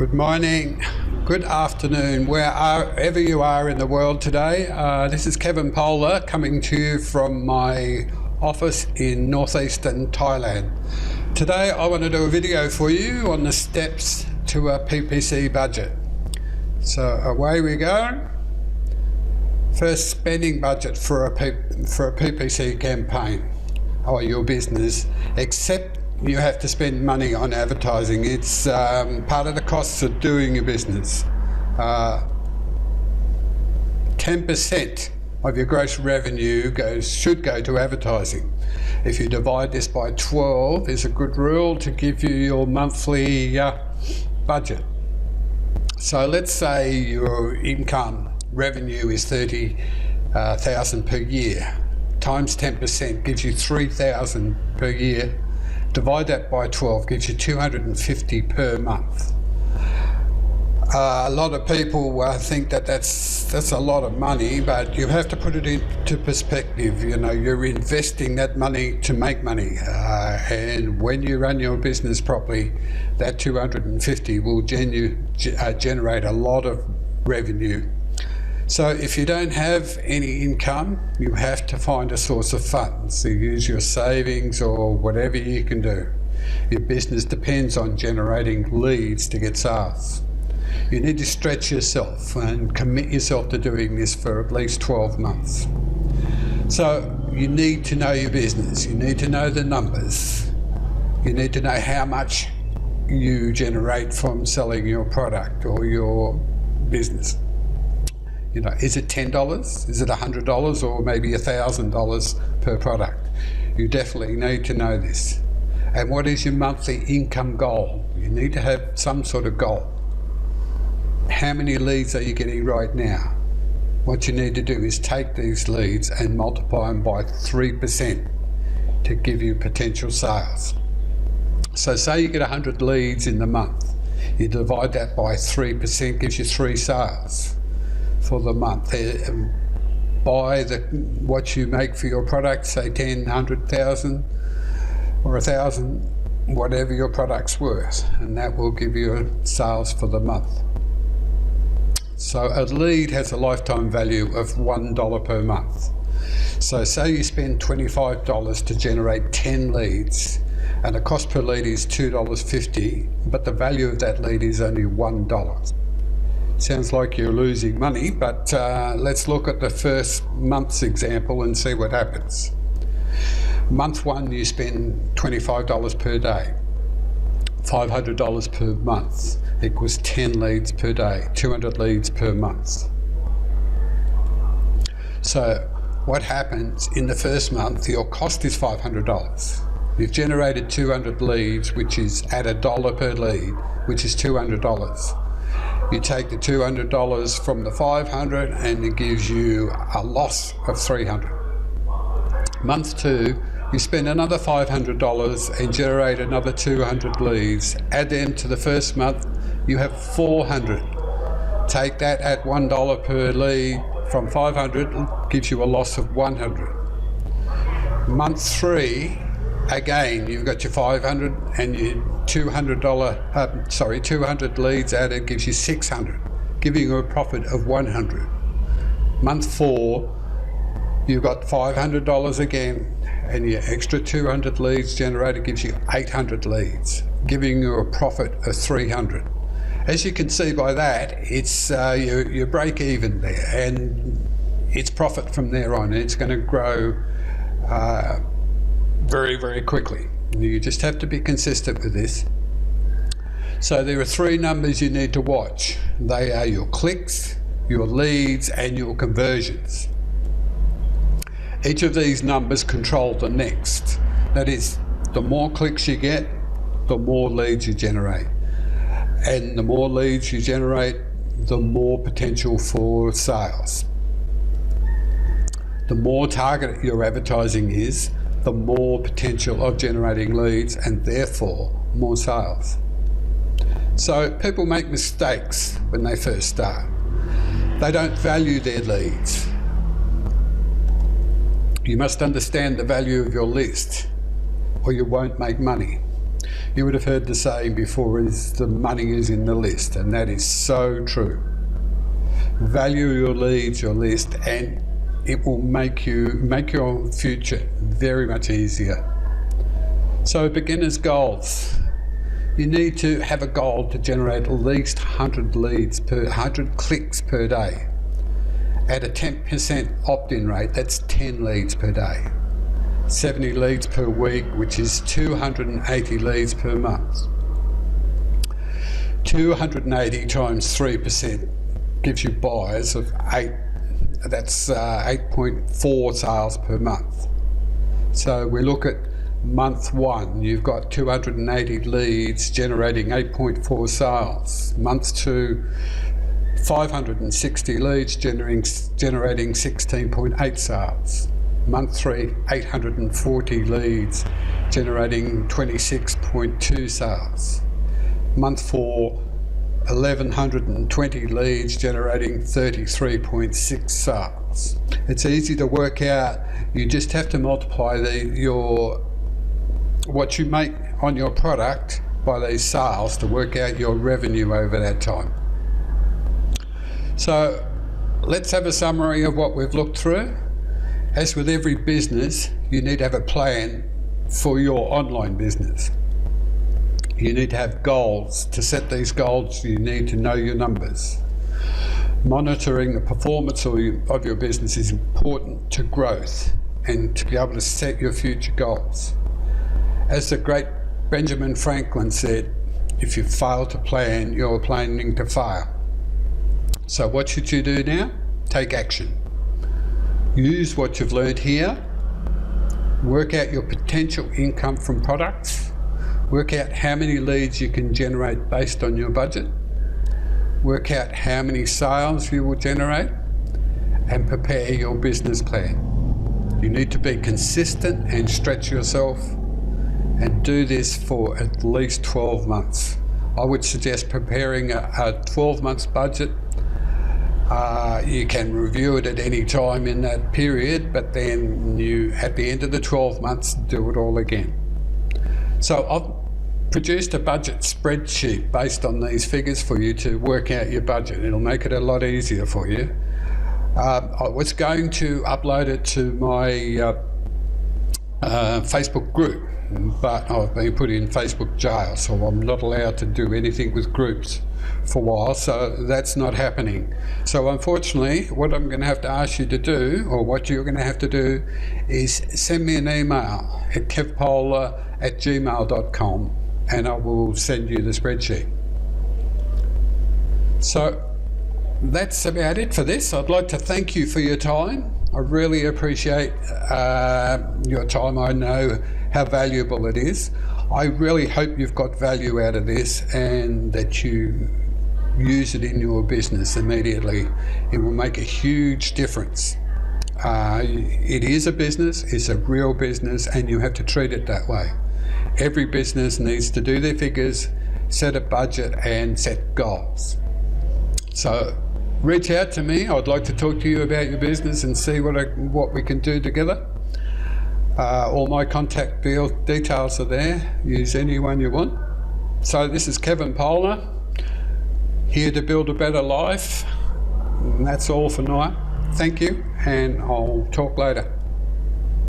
Good morning, good afternoon, wherever you are in the world today. This is Kevin Polar coming to you from my office in northeastern Thailand. Today I want to do a video for you on the steps to a PPC budget. So away we go. First, spending budget for a PPC campaign or your business, except you have to spend money on advertising. It's part of the costs of doing your business. 10% of your gross revenue should go to advertising. If you divide this by 12, is a good rule to give you your monthly budget. So let's say your income revenue is 30,000 per year. Times 10% gives you 3,000 per year. Divide that by 12 gives you 250 per month. A lot of people think that that's a lot of money, but you have to put it into perspective. You know, you're investing that money to make money, and when you run your business properly, that 250 will generate a lot of revenue. So if you don't have any income, you have to find a source of funds. So use your savings or whatever you can do. Your business depends on generating leads to get sales. You need to stretch yourself and commit yourself to doing this for at least 12 months. So you need to know your business. You need to know the numbers. You need to know how much you generate from selling your product or your business. You know, is it $10? Is it $100 or maybe $1,000 per product? You definitely need to know this. And what is your monthly income goal? You need to have some sort of goal. How many leads are you getting right now? What you need to do is take these leads and multiply them by 3% to give you potential sales. So say you get 100 leads in the month. You divide that by 3%, gives you 3 sales for the month. By what you make for your product, say 10, 100,000 or 1,000, whatever your product's worth, and that will give you sales for the month. So a lead has a lifetime value of $1 per month. So say you spend $25 to generate 10 leads, and the cost per lead is $2.50, but the value of that lead is only $1. Sounds like you're losing money, but let's look at the first month's example and see what happens. Month 1, you spend $25 per day. $500 per month equals 10 leads per day, 200 leads per month. So what happens in the first month? Your cost is $500. You've generated 200 leads, which is at $1 per lead, which is $200. You take the $200 from the $500 and it gives you a loss of $300. Month 2, you spend another $500 and generate another 200 leads. Add them to the first month, you have 400. Take that at $1 per lead from 500, gives you a loss of 100. Month 3, again, you've got your 500 and your $200 leads added gives you 600, giving you a profit of 100. Month 4, you've got $500 again, and your extra 200 leads generated gives you 800 leads, giving you a profit of 300. As you can see by that, it's you break even there, and it's profit from there on. It's going to grow very, very quickly. You just have to be consistent with this. So there are 3 numbers you need to watch. They are your clicks, your leads, and your conversions. Each of these numbers control the next. That is, the more clicks you get, the more leads you generate. And the more leads you generate, the more potential for sales. The more targeted your advertising is, the more potential of generating leads and therefore more sales. So people make mistakes when they first start. They don't value their leads. You must understand the value of your list or you won't make money. You would have heard the saying before, is the money is in the list, and that is so true. Value your leads, your list, and it will make your future very much easier. So beginners goals. You need to have a goal to generate at least 100 clicks per day. At a 10% opt-in rate, that's 10 leads per day. 70 leads per week, which is 280 leads per month. 280 times 3% gives you buyers of 8, that's 8.4 sales per month. So we look at month 1, you've got 280 leads generating 8.4 sales. Month 2, 560 leads generating 16.8 sales. Month 3, 840 leads generating 26.2 sales. Month 4, 1120 leads generating 33.6 sales. It's easy to work out. You just have to multiply what you make on your product by these sales to work out your revenue over that time. So let's have a summary of what we've looked through. As with every business, you need to have a plan for your online business. You need to have goals. To set these goals, you need to know your numbers. Monitoring the performance of your business is important to growth and to be able to set your future goals. As the great Benjamin Franklin said, if you fail to plan, you're planning to fail. So what should you do now? Take action. Use what you've learned here. Work out your potential income from products. Work out how many leads you can generate based on your budget. Work out how many sales you will generate and prepare your business plan. You need to be consistent and stretch yourself and do this for at least 12 months. I would suggest preparing a 12 months budget. You can review it at any time in that period, but then you, at the end of the 12 months, do it all again. So I've produced a budget spreadsheet based on these figures for you to work out your budget. It'll make it a lot easier for you. I was going to upload it to my Facebook group, but I've been put in Facebook jail, so I'm not allowed to do anything with groups for a while, so that's not happening. So unfortunately, what I'm going to have to ask you to do, or what you're going to have to do, is send me an email at kevpola@gmail.com and I will send you the spreadsheet. So that's about it for this. I'd like to thank you for your time. I really appreciate your time. I know how valuable it is. I really hope you've got value out of this and that you use it in your business immediately. It will make a huge difference. It is a business, it's a real business, and you have to treat it that way. Every business needs to do their figures, set a budget and set goals. So reach out to me. I'd like to talk to you about your business and see what we can do together. All my contact details are there. Use any one you want. So this is Kevin Pola, here to build a better life. And that's all for now. Thank you, and I'll talk later.